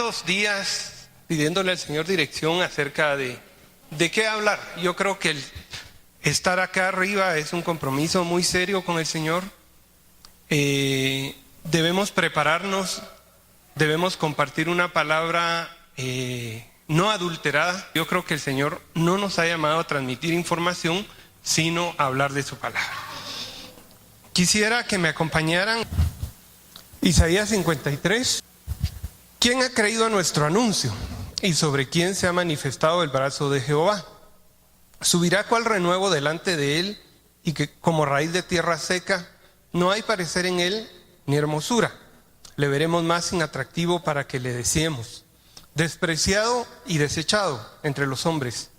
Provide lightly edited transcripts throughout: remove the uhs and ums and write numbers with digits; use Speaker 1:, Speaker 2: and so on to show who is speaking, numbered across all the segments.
Speaker 1: estos días pidiéndole al Señor dirección acerca de qué hablar. Yo creo que el estar acá arriba es un compromiso muy serio con el Señor. Debemos prepararnos, debemos compartir una palabra no adulterada. Yo creo que el Señor no nos ha llamado a transmitir información, sino a hablar de su palabra. Quisiera que me acompañaran Isaías 53. ¿Quién ha creído a nuestro anuncio? ¿Y sobre quién se ha manifestado el brazo de Jehová? Subirá cual renuevo delante de él, y que como raíz de tierra seca, no hay parecer en él ni hermosura. Le veremos más inatractivo para que le deseemos. Despreciado y desechado entre los hombres,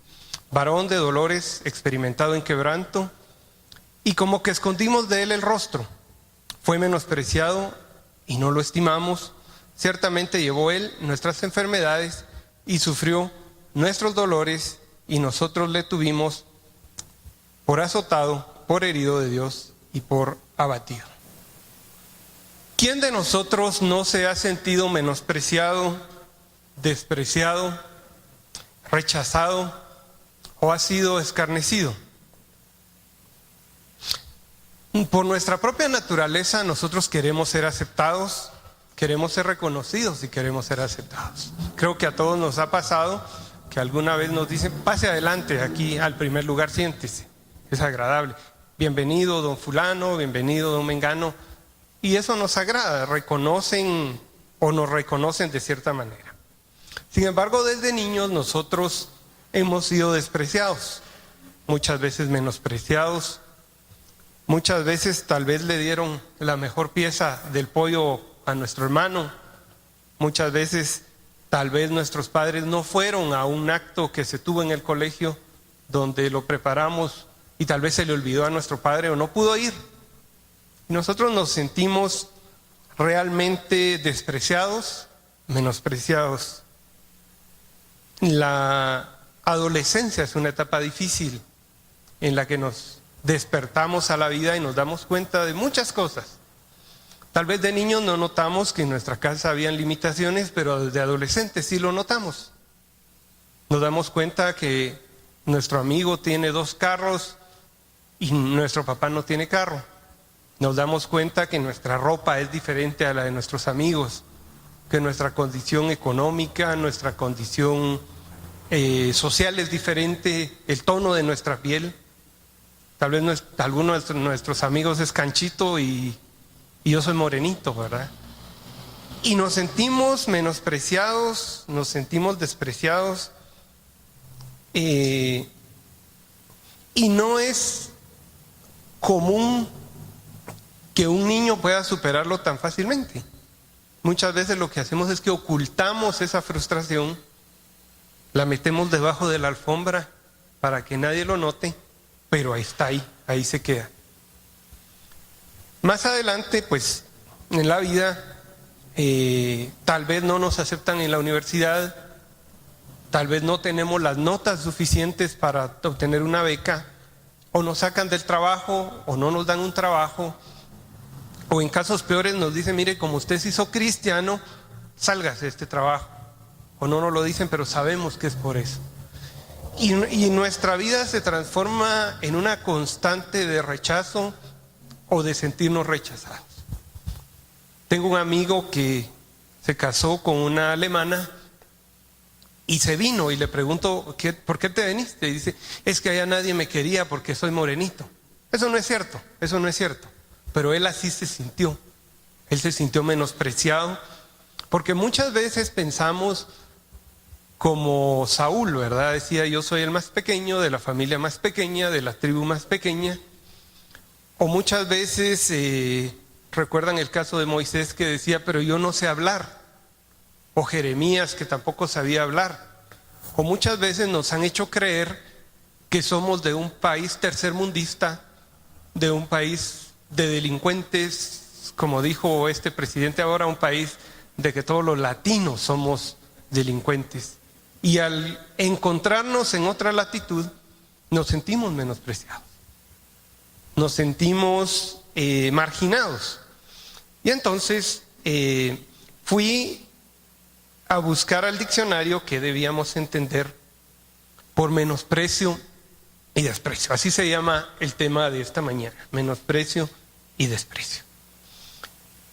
Speaker 1: varón de dolores, experimentado en quebranto, y como que escondimos de él el rostro. Fue menospreciado y no lo estimamos. Ciertamente llevó él nuestras enfermedades y sufrió nuestros dolores, y nosotros le tuvimos por azotado, por herido de Dios y por abatido. ¿Quién de nosotros no se ha sentido menospreciado, despreciado, rechazado o ha sido escarnecido? Por nuestra propia naturaleza nosotros queremos ser aceptados, queremos ser reconocidos y queremos ser aceptados. Creo que a todos nos ha pasado que alguna vez nos dicen: pase adelante, aquí al primer lugar, siéntese, es agradable. Bienvenido don fulano, bienvenido don mengano. Y eso nos agrada, reconocen o nos reconocen de cierta manera. Sin embargo, desde niños nosotros hemos sido despreciados, muchas veces menospreciados. Muchas veces tal vez le dieron la mejor pieza del pollo a nuestro hermano. Muchas veces tal vez nuestros padres no fueron a un acto que se tuvo en el colegio donde lo preparamos, y tal vez se le olvidó a nuestro padre o no pudo ir. Y nosotros nos sentimos realmente despreciados, menospreciados. La adolescencia es una etapa difícil en la que nos despertamos a la vida y nos damos cuenta de muchas cosas. Tal vez de niños no notamos que en nuestra casa habían limitaciones, pero desde adolescentes sí lo notamos. Nos damos cuenta que nuestro amigo tiene 2 carros y nuestro papá no tiene carro. Nos damos cuenta que nuestra ropa es diferente a la de nuestros amigos, que nuestra condición económica, nuestra condición social es diferente, el tono de nuestra piel. Tal vez alguno de nuestros amigos es canchito y yo soy morenito, ¿verdad? Y nos sentimos menospreciados, nos sentimos despreciados. Y no es común que un niño pueda superarlo tan fácilmente. Muchas veces lo que hacemos es que ocultamos esa frustración, la metemos debajo de la alfombra para que nadie lo note, pero ahí está, ahí se queda. Más adelante, pues, en la vida, tal vez no nos aceptan en la universidad, tal vez no tenemos las notas suficientes para obtener una beca, o nos sacan del trabajo, o no nos dan un trabajo, o en casos peores nos dicen: mire, como usted se hizo cristiano, sálgase de este trabajo. O no nos lo dicen, pero sabemos que es por eso. Y nuestra vida se transforma en una constante de rechazo o de sentirnos rechazados. Tengo un amigo que se casó con una alemana y se vino, y le pregunto: ¿por qué te viniste? Y dice: es que allá nadie me quería porque soy morenito. Eso no es cierto, eso no es cierto. Pero él así se sintió. Él se sintió menospreciado, porque muchas veces pensamos como Saúl, ¿verdad? Decía: yo soy el más pequeño de la familia más pequeña, de la tribu más pequeña. O muchas veces recuerdan el caso de Moisés, que decía: pero yo no sé hablar. O Jeremías, que tampoco sabía hablar. O muchas veces nos han hecho creer que somos de un país tercermundista, de un país de delincuentes, como dijo este presidente ahora, un país de que todos los latinos somos delincuentes. Y al encontrarnos en otra latitud, nos sentimos menospreciados, nos sentimos marginados. Y entonces fui a buscar al diccionario que debíamos entender por menosprecio y desprecio. Así se llama el tema de esta mañana, menosprecio y desprecio.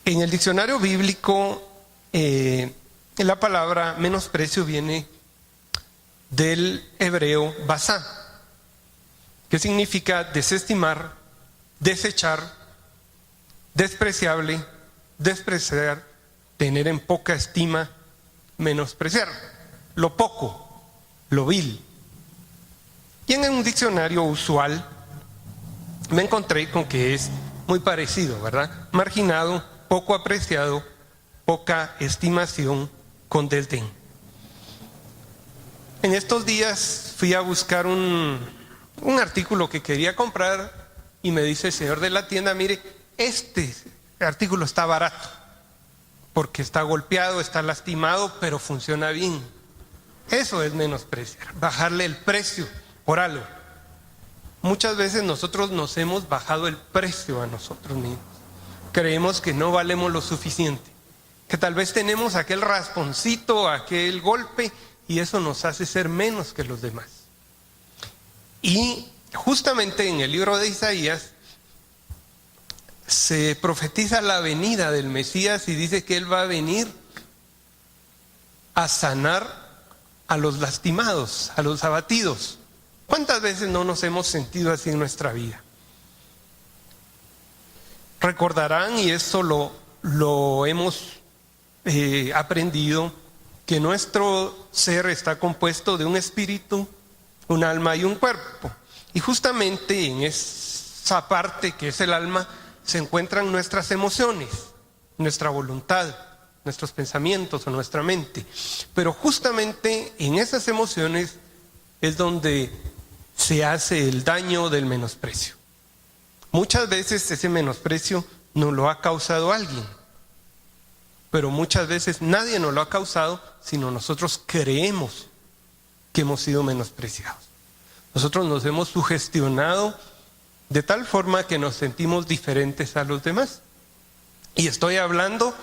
Speaker 1: En el diccionario bíblico, la palabra menosprecio viene del hebreo basá, que significa desestimar, desechar, despreciable, despreciar, tener en poca estima, menospreciar, lo poco, lo vil. Y en un diccionario usual me encontré con que es muy parecido, ¿verdad? Marginado, poco apreciado, poca estimación, con desdén. En estos días fui a buscar un artículo que quería comprar y me dice el señor de la tienda, mire, este artículo está barato porque está golpeado, está lastimado, pero funciona bien. Eso es menospreciar, bajarle el precio por algo. Muchas veces nosotros nos hemos bajado el precio a nosotros mismos. Creemos que no valemos lo suficiente, que tal vez tenemos aquel rasponcito, aquel golpe, y eso nos hace ser menos que los demás. Y justamente en el libro de Isaías se profetiza la venida del Mesías y dice que Él va a venir a sanar a los lastimados, a los abatidos. ¿Cuántas veces no nos hemos sentido así en nuestra vida? Recordarán, y esto lo hemos aprendido, que nuestro ser está compuesto de un espíritu, un alma y un cuerpo. Y justamente en esa parte que es el alma se encuentran nuestras emociones, nuestra voluntad, nuestros pensamientos o nuestra mente. Pero justamente en esas emociones es donde se hace el daño del menosprecio. Muchas veces ese menosprecio nos lo ha causado alguien, pero muchas veces nadie nos lo ha causado, sino nosotros creemos que hemos sido menospreciados. Nosotros nos hemos sugestionado de tal forma que nos sentimos diferentes a los demás. Y estoy hablando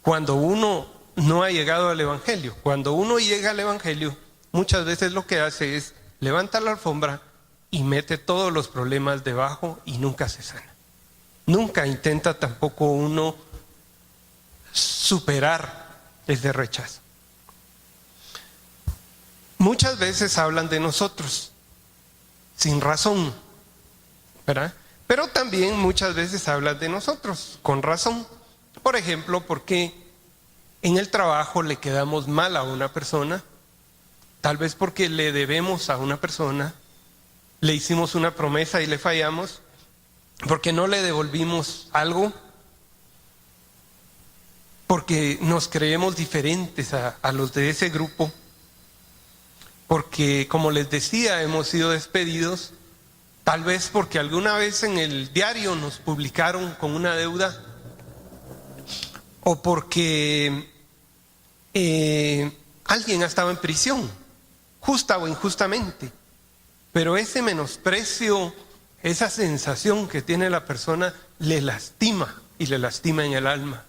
Speaker 1: cuando uno no ha llegado al Evangelio. Cuando uno llega al Evangelio, muchas veces lo que hace es levanta la alfombra y mete todos los problemas debajo y nunca se sana. Nunca intenta tampoco uno superar ese rechazo. Muchas veces hablan de nosotros sin razón, ¿verdad? Pero también muchas veces hablan de nosotros con razón. Por ejemplo, porque en el trabajo le quedamos mal a una persona, tal vez porque le debemos a una persona, le hicimos una promesa y le fallamos, porque no le devolvimos algo, porque nos creemos diferentes a los de ese grupo, porque, como les decía, hemos sido despedidos, tal vez porque alguna vez en el diario nos publicaron con una deuda, o porque alguien ha estado en prisión, justa o injustamente. Pero ese menosprecio, esa sensación que tiene la persona, le lastima y le lastima en el alma.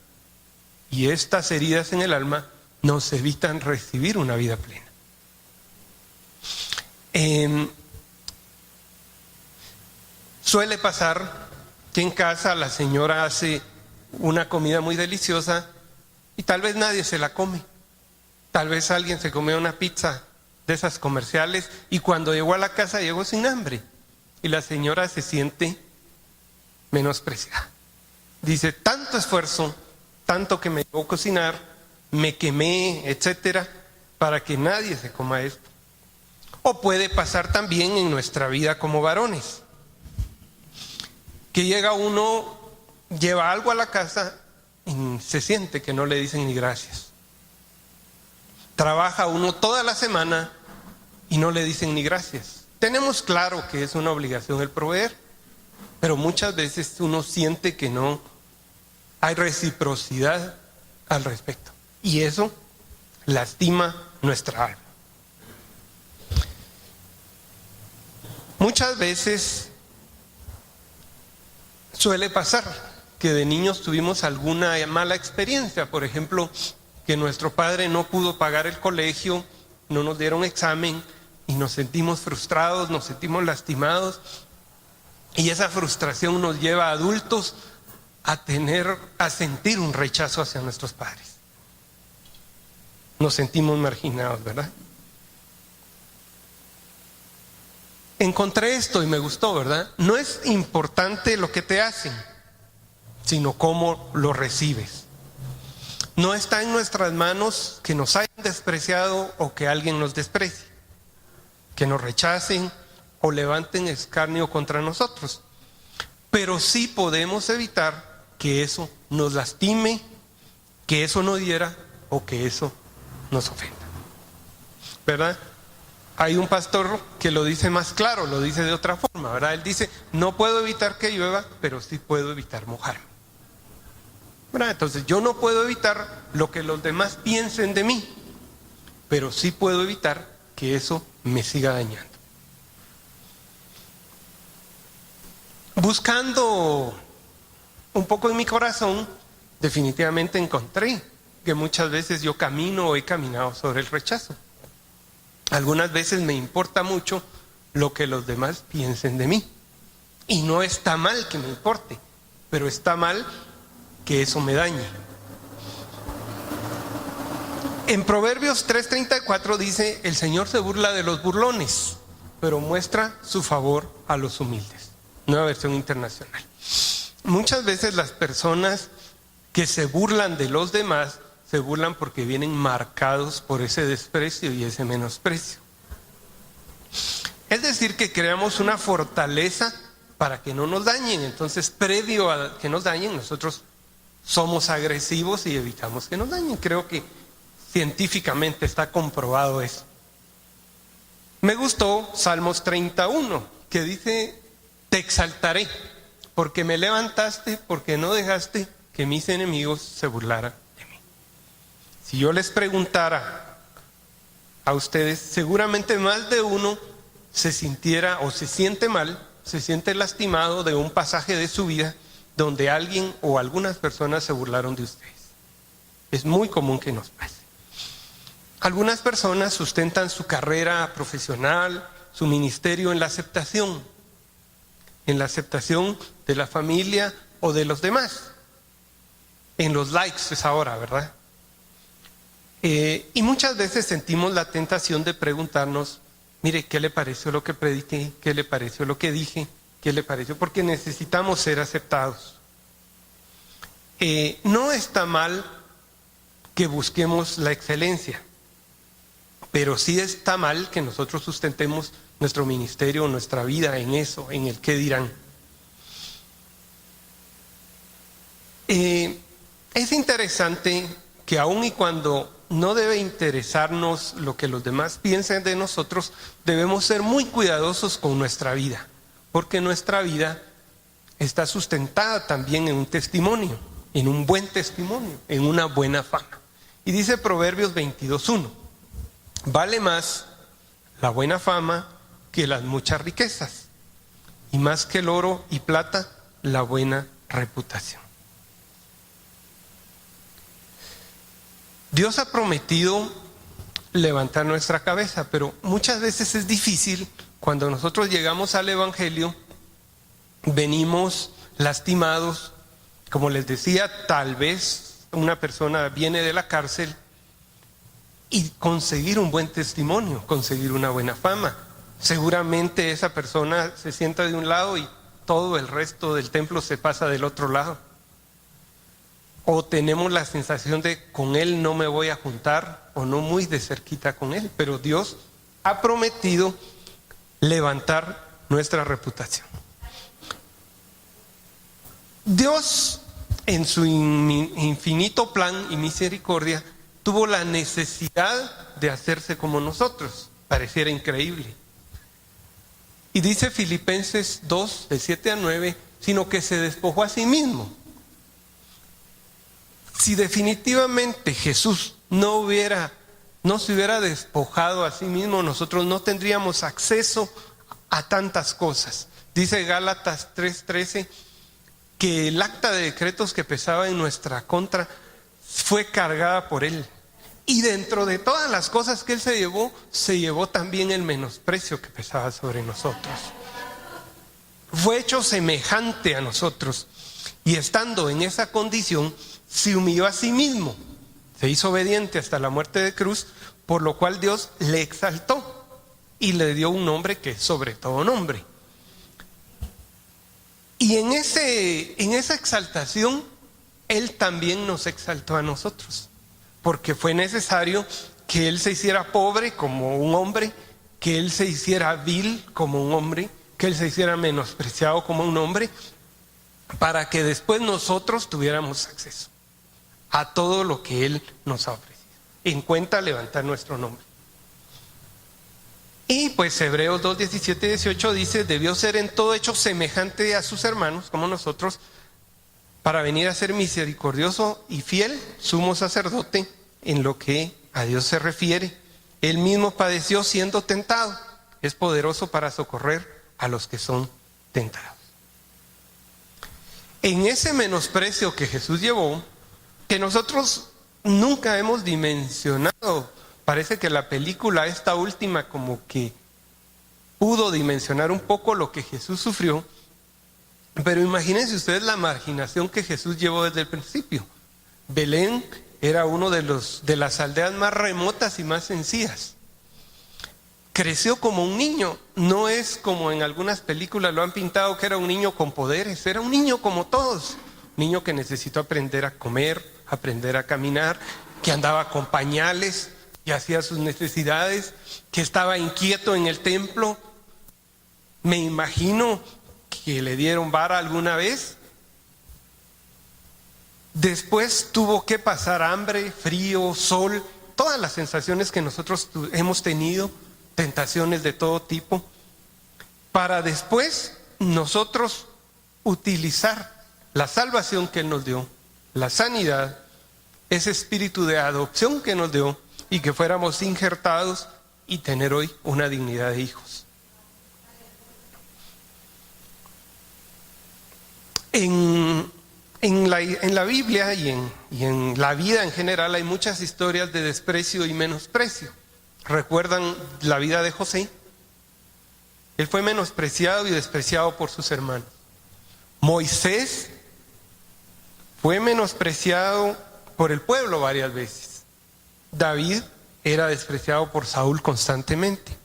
Speaker 1: Y estas heridas en el alma nos evitan recibir una vida plena. Suele pasar que en casa la señora hace una comida muy deliciosa y tal vez nadie se la come. Tal vez alguien se comió una pizza de esas comerciales y cuando llegó a la casa llegó sin hambre y la señora se siente menospreciada. Dice, tanto esfuerzo, tanto que me llevó a cocinar, me quemé, etcétera, para que nadie se coma esto. O puede pasar también en nuestra vida como varones, que llega uno, lleva algo a la casa y se siente que no le dicen ni gracias. Trabaja uno toda la semana y no le dicen ni gracias. Tenemos claro que es una obligación el proveer, pero muchas veces uno siente que no hay reciprocidad al respecto. Y eso lastima nuestra alma. Muchas veces suele pasar que de niños tuvimos alguna mala experiencia, por ejemplo, que nuestro padre no pudo pagar el colegio, no nos dieron examen y nos sentimos frustrados, nos sentimos lastimados, y esa frustración nos lleva a adultos a sentir un rechazo hacia nuestros padres. Nos sentimos marginados, ¿verdad? Encontré esto y me gustó, ¿verdad? No es importante lo que te hacen, sino cómo lo recibes. No está en nuestras manos que nos hayan despreciado o que alguien nos desprecie, que nos rechacen o levanten escarnio contra nosotros. Pero sí podemos evitar que eso nos lastime, que eso nos hiera o que eso nos ofenda, ¿verdad? Hay un pastor que lo dice más claro, lo dice de otra forma, ¿verdad? Él dice, no puedo evitar que llueva, pero sí puedo evitar mojarme, ¿verdad? Entonces yo no puedo evitar lo que los demás piensen de mí, pero sí puedo evitar que eso me siga dañando. Buscando un poco en mi corazón, definitivamente encontré que muchas veces yo camino o he caminado sobre el rechazo. Algunas veces me importa mucho lo que los demás piensen de mí. Y no está mal que me importe, pero está mal que eso me dañe. En Proverbios 3:34 dice, el Señor se burla de los burlones, pero muestra su favor a los humildes. Nueva versión internacional. Muchas veces las personas que se burlan de los demás se burlan porque vienen marcados por ese desprecio y ese menosprecio. Es decir, que creamos una fortaleza para que no nos dañen. Entonces, previo a que nos dañen, nosotros somos agresivos y evitamos que nos dañen. Creo que científicamente está comprobado eso. Me gustó Salmos 31, que dice, te exaltaré, porque me levantaste, porque no dejaste que mis enemigos se burlaran. Si yo les preguntara a ustedes, seguramente más de uno se sintiera o se siente mal, se siente lastimado de un pasaje de su vida donde alguien o algunas personas se burlaron de ustedes. Es muy común que nos pase. Algunas personas sustentan su carrera profesional, su ministerio en la aceptación de la familia o de los demás. En los likes es ahora, ¿verdad? Y muchas veces sentimos la tentación de preguntarnos, mire, ¿qué le pareció lo que prediqué? ¿Qué le pareció lo que dije? ¿Qué le pareció? Porque necesitamos ser aceptados. No está mal que busquemos la excelencia, pero sí está mal que nosotros sustentemos nuestro ministerio, nuestra vida en eso, en el qué dirán. Es interesante que aun y cuando no debe interesarnos lo que los demás piensen de nosotros, debemos ser muy cuidadosos con nuestra vida, porque nuestra vida está sustentada también en un testimonio, en un buen testimonio, en una buena fama. Y dice Proverbios 22:1, vale más la buena fama que las muchas riquezas, y más que el oro y plata, la buena reputación. Dios ha prometido levantar nuestra cabeza, pero muchas veces es difícil cuando nosotros llegamos al Evangelio, venimos lastimados, como les decía, tal vez una persona viene de la cárcel y conseguir un buen testimonio, conseguir una buena fama. Seguramente esa persona se sienta de un lado y todo el resto del templo se pasa del otro lado. O tenemos la sensación de con él no me voy a juntar o no muy de cerquita con él, pero Dios ha prometido levantar nuestra reputación. Dios en su infinito plan y misericordia tuvo la necesidad de hacerse como nosotros, pareciera increíble. Y dice Filipenses 2, de 7 a 9, sino que se despojó a sí mismo. Si definitivamente Jesús no se hubiera despojado a sí mismo, nosotros no tendríamos acceso a tantas cosas. Dice Gálatas 3:13 que el acta de decretos que pesaba en nuestra contra fue cargada por él, Y dentro de todas las cosas que Él se llevó también el menosprecio que pesaba sobre nosotros. Fue hecho semejante a nosotros. Y estando en esa condición, se humilló a sí mismo. Se hizo obediente hasta la muerte de cruz, por lo cual Dios le exaltó y le dio un nombre que es sobre todo nombre. Y en esa exaltación, Él también nos exaltó a nosotros, porque fue necesario que Él se hiciera pobre como un hombre, que Él se hiciera vil como un hombre, que Él se hiciera menospreciado como un hombre, para que después nosotros tuviéramos acceso a todo lo que Él nos ha ofrecido. En cuenta levantar nuestro nombre. Y pues Hebreos 2, 17 y 18 dice: debió ser en todo hecho semejante a sus hermanos, como nosotros, para venir a ser misericordioso y fiel sumo sacerdote en lo que a Dios se refiere. Él mismo padeció siendo tentado, es poderoso para socorrer a los que son tentados. En ese menosprecio que Jesús llevó, que nosotros nunca hemos dimensionado. Parece que la película esta última como que pudo dimensionar un poco lo que Jesús sufrió, pero imagínense ustedes la marginación que Jesús llevó desde el principio. Belén era uno de las aldeas más remotas y más sencillas. Creció como un niño, no es como en algunas películas lo han pintado que era un niño con poderes, era un niño como todos, un niño que necesitó aprender a comer, aprender a caminar, que andaba con pañales, que hacía sus necesidades, que estaba inquieto en el templo. Me imagino que le dieron vara alguna vez. Después tuvo que pasar hambre, frío, sol, todas las sensaciones que nosotros hemos tenido, tentaciones de todo tipo, para después nosotros utilizar la salvación que Él nos dio, la sanidad, ese espíritu de adopción que nos dio, y que fuéramos injertados y tener hoy una dignidad de hijos. En la Biblia y en la vida en general hay muchas historias de desprecio y menosprecio. ¿Recuerdan la vida de José? Él fue menospreciado y despreciado por sus hermanos. Moisés fue menospreciado por el pueblo varias veces. David era despreciado por Saúl constantemente.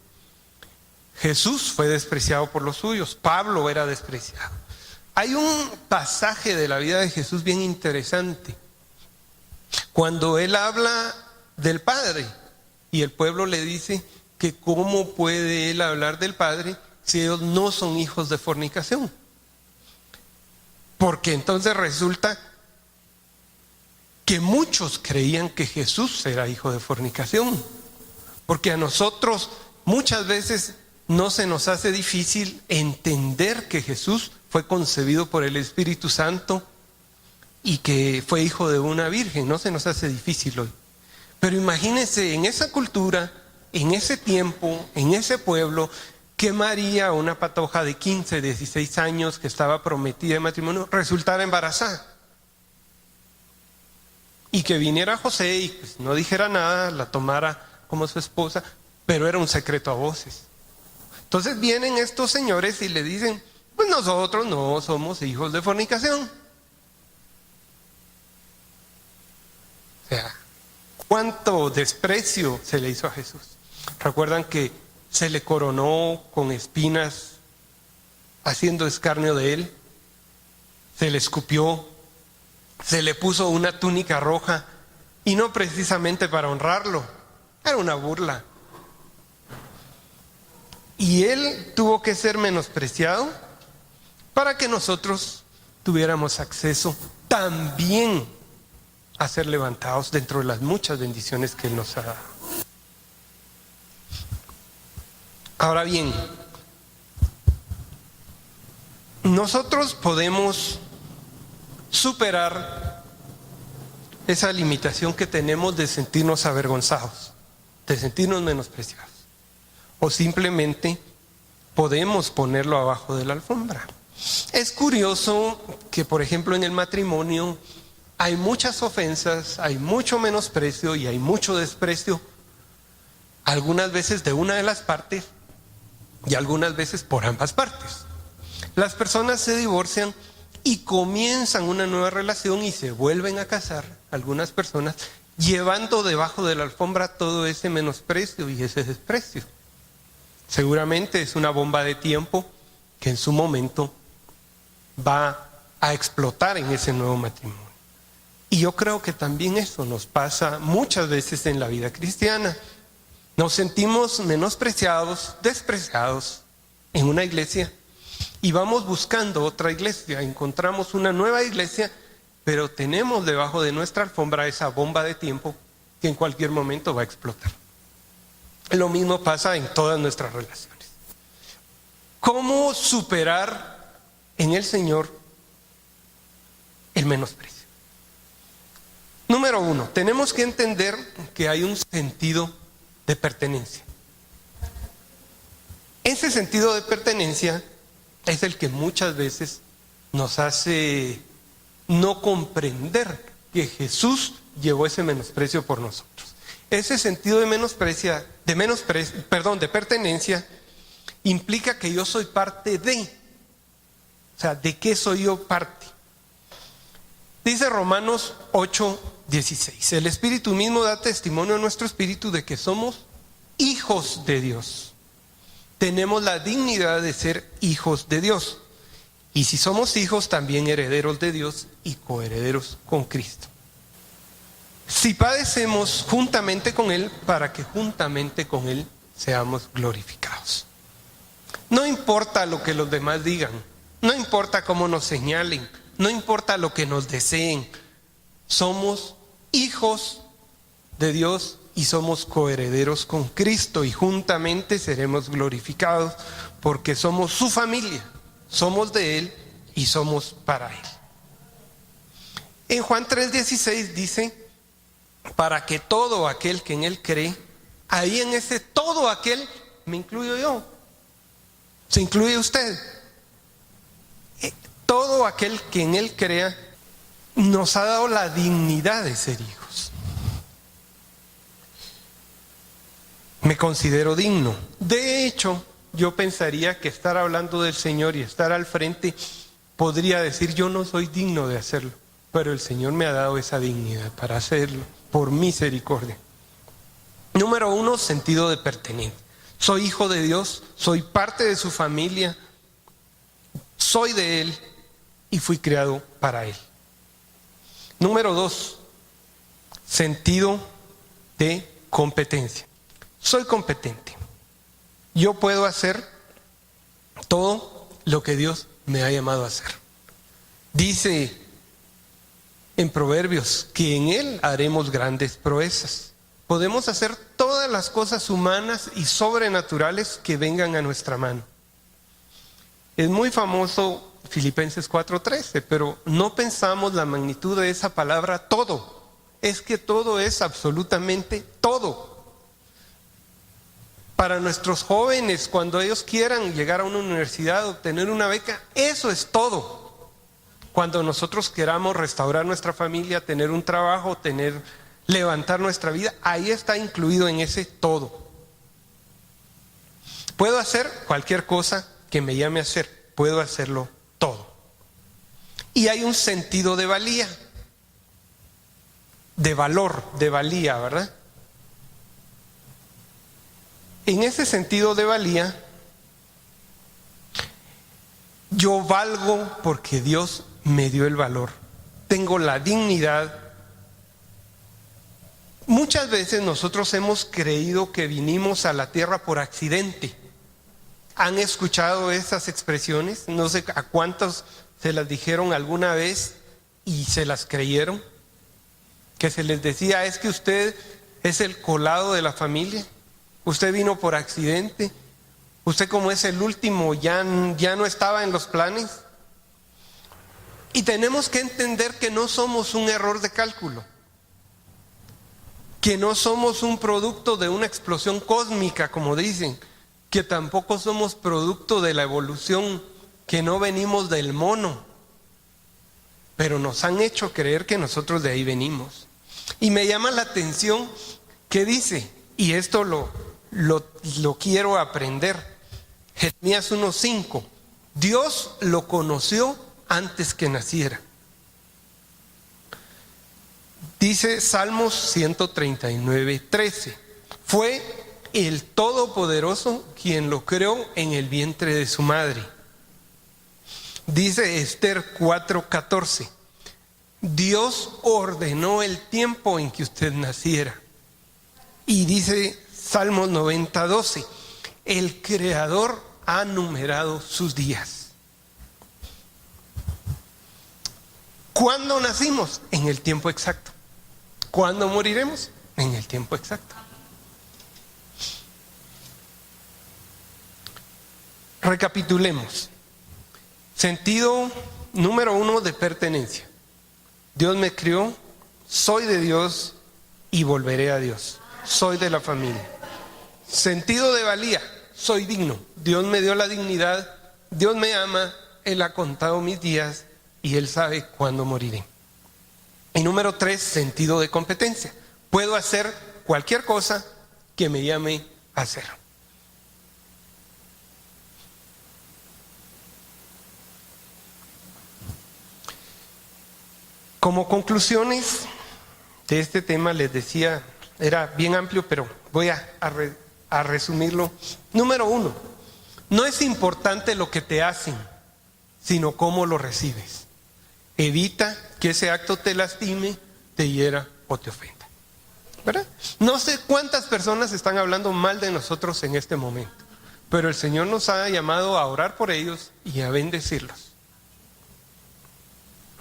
Speaker 1: Jesús fue despreciado por los suyos. Pablo era despreciado. Hay un pasaje de la vida de Jesús bien interesante, cuando Él habla del Padre y el pueblo le dice que cómo puede Él hablar del Padre si ellos no son hijos de fornicación. Porque entonces resulta que muchos creían que Jesús era hijo de fornicación, porque a nosotros muchas veces no se nos hace difícil entender que Jesús fue concebido por el Espíritu Santo y que fue hijo de una virgen, no se nos hace difícil hoy. Pero imagínense en esa cultura, en ese tiempo, en ese pueblo, que María, una patoja de 15, 16 años que estaba prometida de matrimonio, resultara embarazada. Y que viniera José y pues no dijera nada, la tomara como su esposa, pero era un secreto a voces. Entonces vienen estos señores y le dicen: pues nosotros no somos hijos de fornicación. O sea, cuánto desprecio se le hizo a Jesús. Recuerdan que se le coronó con espinas haciendo escarnio de Él, se le escupió, se le puso una túnica roja, y no precisamente para honrarlo, era una burla. Y Él tuvo que ser menospreciado para que nosotros tuviéramos acceso también a ser levantados dentro de las muchas bendiciones que Él nos ha dado. Ahora bien, nosotros podemos superar esa limitación que tenemos de sentirnos avergonzados, de sentirnos menospreciados, o simplemente podemos ponerlo abajo de la alfombra. Es curioso que, por ejemplo, en el matrimonio hay muchas ofensas, hay mucho menosprecio y hay mucho desprecio, algunas veces de una de las partes y algunas veces por ambas partes. Las personas se divorcian y comienzan una nueva relación y se vuelven a casar, algunas personas, llevando debajo de la alfombra todo ese menosprecio y ese desprecio. Seguramente es una bomba de tiempo que en su momento va a explotar en ese nuevo matrimonio. Y yo creo que también eso nos pasa muchas veces en la vida cristiana. Nos sentimos menospreciados, despreciados en una iglesia y vamos buscando otra iglesia. Encontramos una nueva iglesia, pero tenemos debajo de nuestra alfombra esa bomba de tiempo que en cualquier momento va a explotar. Lo mismo pasa en todas nuestras relaciones. ¿Cómo superar en el Señor el menosprecio? Número 1, tenemos que entender que hay un sentido de pertenencia. Ese sentido de pertenencia es el que muchas veces nos hace no comprender que Jesús llevó ese menosprecio por nosotros. Ese sentido de pertenencia implica que yo soy parte de. O sea, ¿de qué soy yo parte? Dice Romanos 8:16. El Espíritu mismo da testimonio a nuestro espíritu de que somos hijos de Dios. Tenemos la dignidad de ser hijos de Dios. Y si somos hijos, también herederos de Dios y coherederos con Cristo. Si padecemos juntamente con Él, para que juntamente con Él seamos glorificados. No importa lo que los demás digan, no importa cómo nos señalen, no importa lo que nos deseen, somos hijos de Dios y somos coherederos con Cristo y juntamente seremos glorificados porque somos su familia, somos de Él y somos para Él. En Juan 3:16 dice, para que todo aquel que en Él cree, ahí en ese todo aquel me incluyo yo, se incluye usted. Todo aquel que en Él crea nos ha dado la dignidad de ser hijos. Me considero digno. De hecho, yo pensaría que estar hablando del Señor y estar al frente podría decir yo no soy digno de hacerlo, pero el Señor me ha dado esa dignidad para hacerlo por misericordia. Número 1, sentido de pertenencia. Soy hijo de Dios, soy parte de su familia, soy de Él y fui creado para Él. Número 2, sentido de competencia. Soy competente. Yo puedo hacer todo lo que Dios me ha llamado a hacer. Dice en Proverbios que en Él haremos grandes proezas. Podemos hacer todas las cosas humanas y sobrenaturales que vengan a nuestra mano. Es muy famoso Filipenses 4:13, pero no pensamos la magnitud de esa palabra todo. Es que todo es absolutamente todo. Para nuestros jóvenes, cuando ellos quieran llegar a una universidad, obtener una beca, eso es todo. Cuando nosotros queramos restaurar nuestra familia, tener un trabajo, levantar nuestra vida, ahí está incluido en ese todo. Puedo hacer cualquier cosa que me llame a hacer, puedo hacerlo todo. Y hay un sentido de valía, de valor, de valía, ¿verdad? En ese sentido de valía, yo valgo porque Dios me dio el valor. Tengo la dignidad. Muchas veces nosotros hemos creído que vinimos a la tierra por accidente. ¿Han escuchado esas expresiones? No sé a cuántos se las dijeron alguna vez y se las creyeron. Que se les decía, es que usted es el colado de la familia. Usted vino por accidente. Usted como es el último ya no estaba en los planes. Y tenemos que entender que no somos un error de cálculo. Que no somos un producto de una explosión cósmica, como dicen. Que tampoco somos producto de la evolución, que no venimos del mono. pero nos han hecho creer que nosotros de ahí venimos. Y me llama la atención que dice, y esto lo quiero aprender, Jeremías 1:5, Dios lo conoció antes que naciera. Dice Salmos 139:13, fue el Todopoderoso quien lo creó en el vientre de su madre. Dice Esther 4:14, Dios ordenó el tiempo en que usted naciera. Y dice Salmos 90:12, el Creador ha numerado sus días. ¿Cuándo nacimos? En el tiempo exacto. ¿Cuándo moriremos? En el tiempo exacto. Recapitulemos. Sentido número 1 de pertenencia. Dios me crió, soy de Dios y volveré a Dios. Soy de la familia. Sentido de valía, soy digno. Dios me dio la dignidad, Dios me ama, Él ha contado mis días y Él sabe cuándo moriré. Y número 3, sentido de competencia. Puedo hacer cualquier cosa que me llame a hacer. Como conclusiones de este tema, les decía, era bien amplio, pero voy a resumirlo. Número 1, no es importante lo que te hacen, sino cómo lo recibes. Evita que ese acto te lastime, te hiera o te ofenda. ¿Verdad? No sé cuántas personas están hablando mal de nosotros en este momento, pero el Señor nos ha llamado a orar por ellos y a bendecirlos.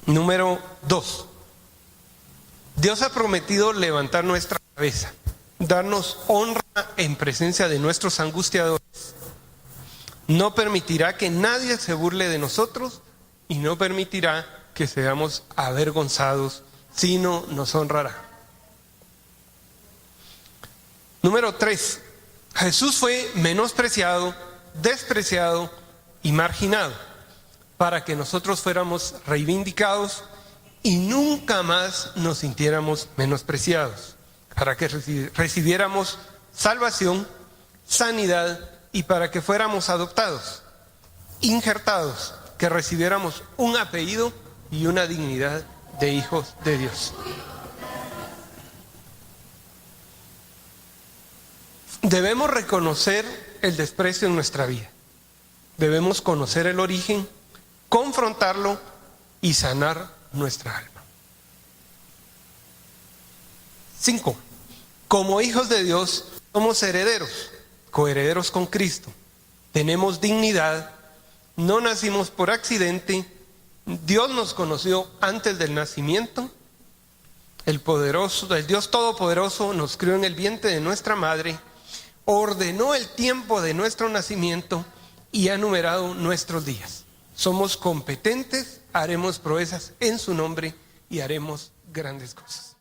Speaker 1: Número 2, Dios ha prometido levantar nuestra cabeza, darnos honra en presencia de nuestros angustiadores. No permitirá que nadie se burle de nosotros y no permitirá que seamos avergonzados, sino nos honrará. Número 3, Jesús fue menospreciado, despreciado y marginado para que nosotros fuéramos reivindicados y nunca más nos sintiéramos menospreciados, para que recibiéramos salvación, sanidad y para que fuéramos adoptados, injertados, que recibiéramos un apellido y una dignidad de hijos de Dios. Debemos reconocer el desprecio en nuestra vida. Debemos conocer el origen, confrontarlo y sanar nuestra alma. 5. Como hijos de Dios somos herederos, coherederos con Cristo. Tenemos dignidad, no nacimos por accidente. Dios nos conoció antes del nacimiento. El Dios Todopoderoso nos crió en el vientre de nuestra madre, ordenó el tiempo de nuestro nacimiento y ha numerado nuestros días. Somos competentes, haremos proezas en su nombre y haremos grandes cosas.